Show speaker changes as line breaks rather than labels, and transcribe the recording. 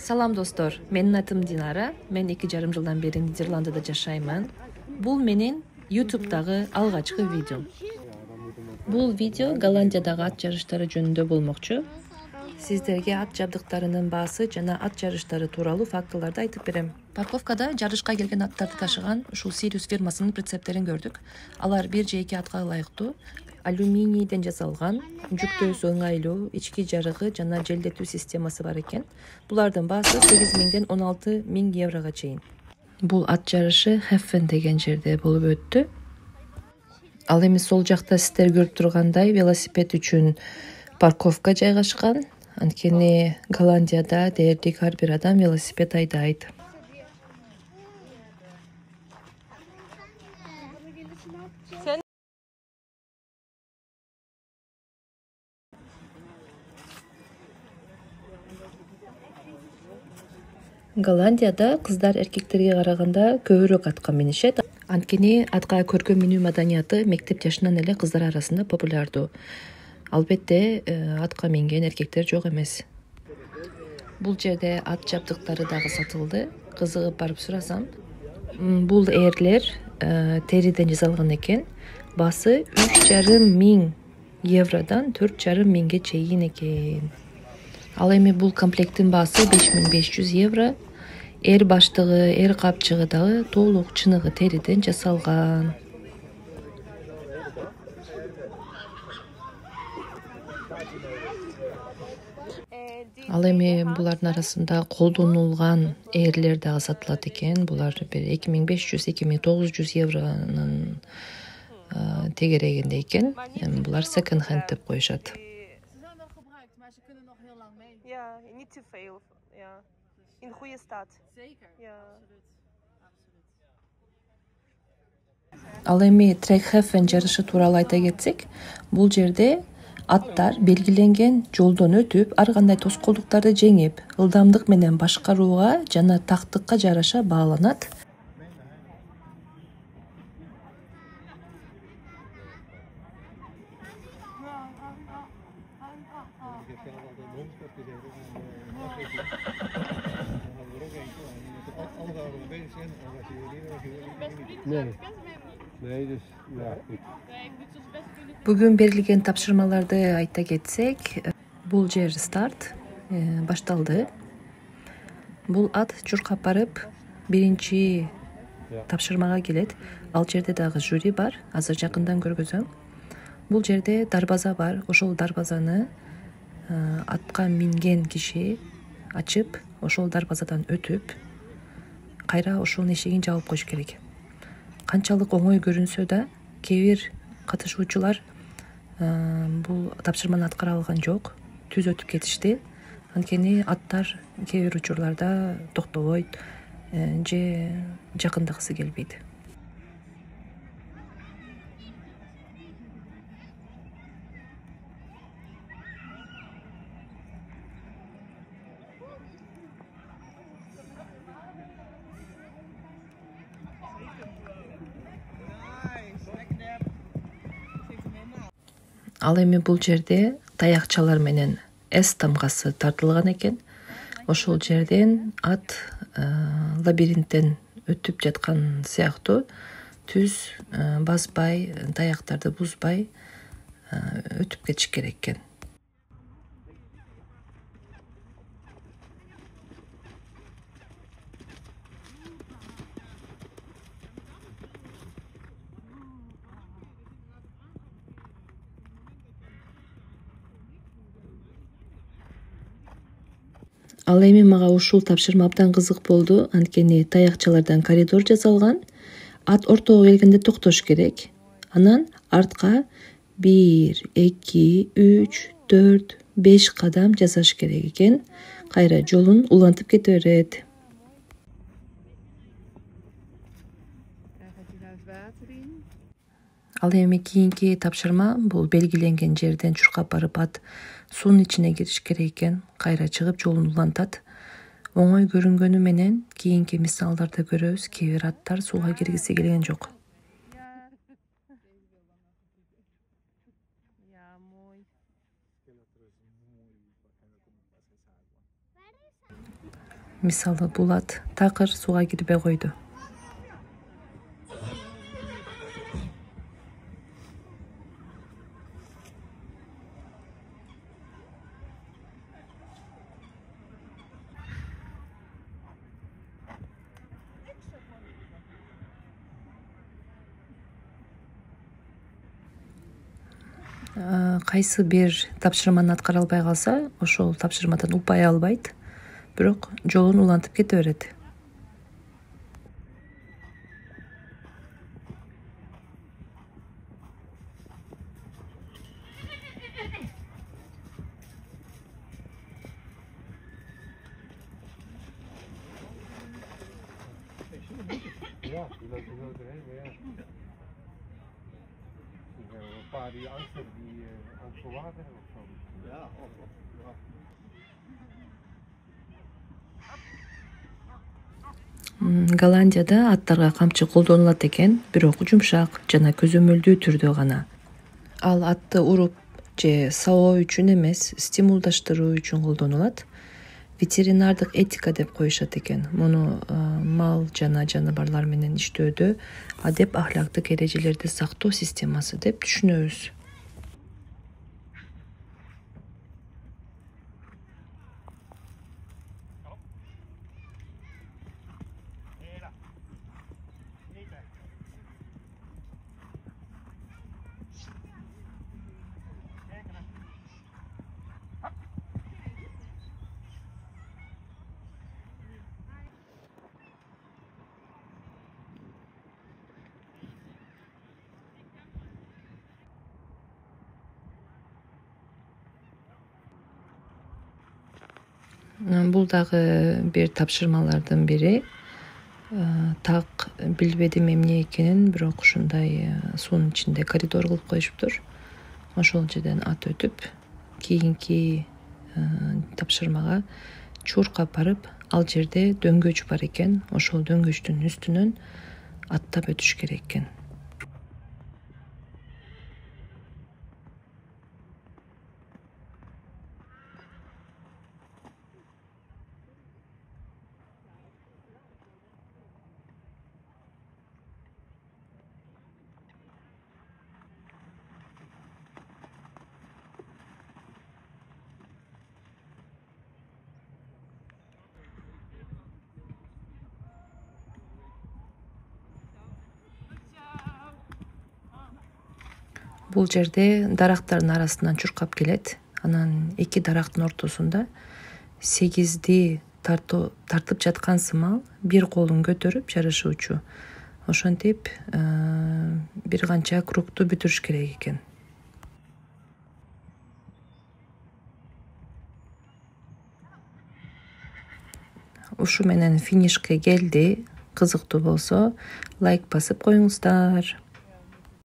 Салам достор, менин атым Динара. Мен 2,5 жылдан бери Нидерландыда жашаймын. Бул менин YouTube'дагы алгачкы видеом. Бул видео Голландиядагы ат жарыштары жөнүндө болмокчу. Сиздерге ат жабдыктарынын баасы жана ат жарыштары тууралуу фактыларды айтып берем. Парковкада жарышка келген аттарды ташыган ушул Sirius фирмасынын прицептерин көрдүк. Алар бир же эки атка ылайыктуу. Алюминийден жасалган, жүктөөсү ыңгайлуу, ички жарыгы жана желдетүү системасы бар экен. Булардын баасы 8.000ден 16.000 еврого чейин. Бул ат жарышы Хеффен деген жерде болуп өттү. Ал эми сол жакта сиздер көрүп тургандай велосипед үчүн парковка жайгашкан. Анткени Голландияда дээрлик ар бир адам велосипед айдайт. Голландияда кыздар эркектерге караганда көбүрөөк атка минишет. Анткени атка көркөм минүү маданияты мектеп жашынан эле кыздар арасында популярдуу. Албетте атка минген эркектер жок эмес. Бул жерде ат жабдыктары дагы сатылды. Кызыгып барып сурасам, бул эрлер териден жасалган экен. Баасы 3.500 евродон 4.500 чейин экен. Ал эми бул комплекттин баасы 5500 евро. Эр баштыгы, эр капчыгы дагы толук чыныгы териден жасалган. Ал эми булардын арасында колдонулган эрлер дагы сатылат экен. Булар бир 2500-2900 евронун тегерегинде экен. Булар second hand деп коюшат.
Ja, niet te veel. Ja. In goede staat.
Zeker.
Ja.
Ал эми трек Хеффен жарышы тууралуу айта кетсек, бул жерде аттар белгиленген жолдон өтүп, ар кандай тоскоолдуктарды жеңип, ылдамдык менен башкарууга жана тактыкка жараша бааланат. Бүгүн берилген тапшырмаларды айта кетсек, бул жер старт башталды. Бул ат чуркап барып биринчи тапшырмага келет. Ал жерде дагы жюри бар, азыр жакындан көргөзөм. Бул жерде дарбаза бар. Ошол дарбазаны атка минген киши ачып, ошол дарбазадан өтүп, кайра ошонун эшигин жаап коюш керек. Канчалык оңой көрүнсө да, кээ бир катышуучулар бул тапшырманы аткара алган жок, түз өтүп кетишти. Анткени аттар кээ бир учурларда токтобойт же жакындагысы келбейт. Ал эми бул жерде таякчалар менен S тамгасы тартылган экен. Ошол жерден ат лабиринттен өтүп жаткан сыяктуу, түз баспай, таяктарды бузбай өтүп кетиш керек экен. Ал эми мага ушул тапшырма абдан кызык болду, анткени таякчалардан коридор жасалган. Ат ортого келгенде токтош керек. Анан артка 1, 2, 3, 4, 5 кадам жасаш керек экен. Кайра жолун улантып кете берет. Ал эми кийинки тапшырма бул белгиленген жерден чуркап барып ат суунун ичине кириш керек экен. Кайра чыгып жолун улантат. Оңой көрүнгөнү менен кийинки мисалдарда көрөбүз, кээ бир аттар сууга киргиси келген жок. Мисалы бул ат такыр сууга кирбей койду. Кайсы бир тапшырманы аткара албай калса, ошол тапшырмадан упай албайт, бирок жолун улантып кете берет.
Die angst voor water of zo. Ja,
Голландияда аттарга камчы колдонулат экен, бирок жумшак жана көзөмөлдүү түрдө гана. Ал атты уруп же сабоо үчүн эмес, стимулдаштыруу үчүн колдонулат. Ветеринардык этика деп коюшат экен. Муну мал жана жаныбарлар менен иштөөдө адеп ахлактык эрежелерди сактоо системасы деп түшүнөбүз. Бул дагы бир тапшырмалардын бири. Так билбедим эмне экенин, бирок ушундай суунун ичинде коридор кылып коюшуптур. Ошол жерден ат өтүп, кийинки тапшырмага чуркап барып, ал жерде дөңгөч бар экен. Ошол дөңгөчтүн үстүнөн аттап өтүш керек экен. Бул жерде дарактардын арасынан чуркап келет. Анан эки дарактын ортосунда 8ди тартып жаткан сымал бир колун көтөрүп жарышуучу. Ошентип бир канча кругту бүтүрүш керек экен. Ушу менен финишке келди. Кызыктуу болсо лайк басып коюңуздар.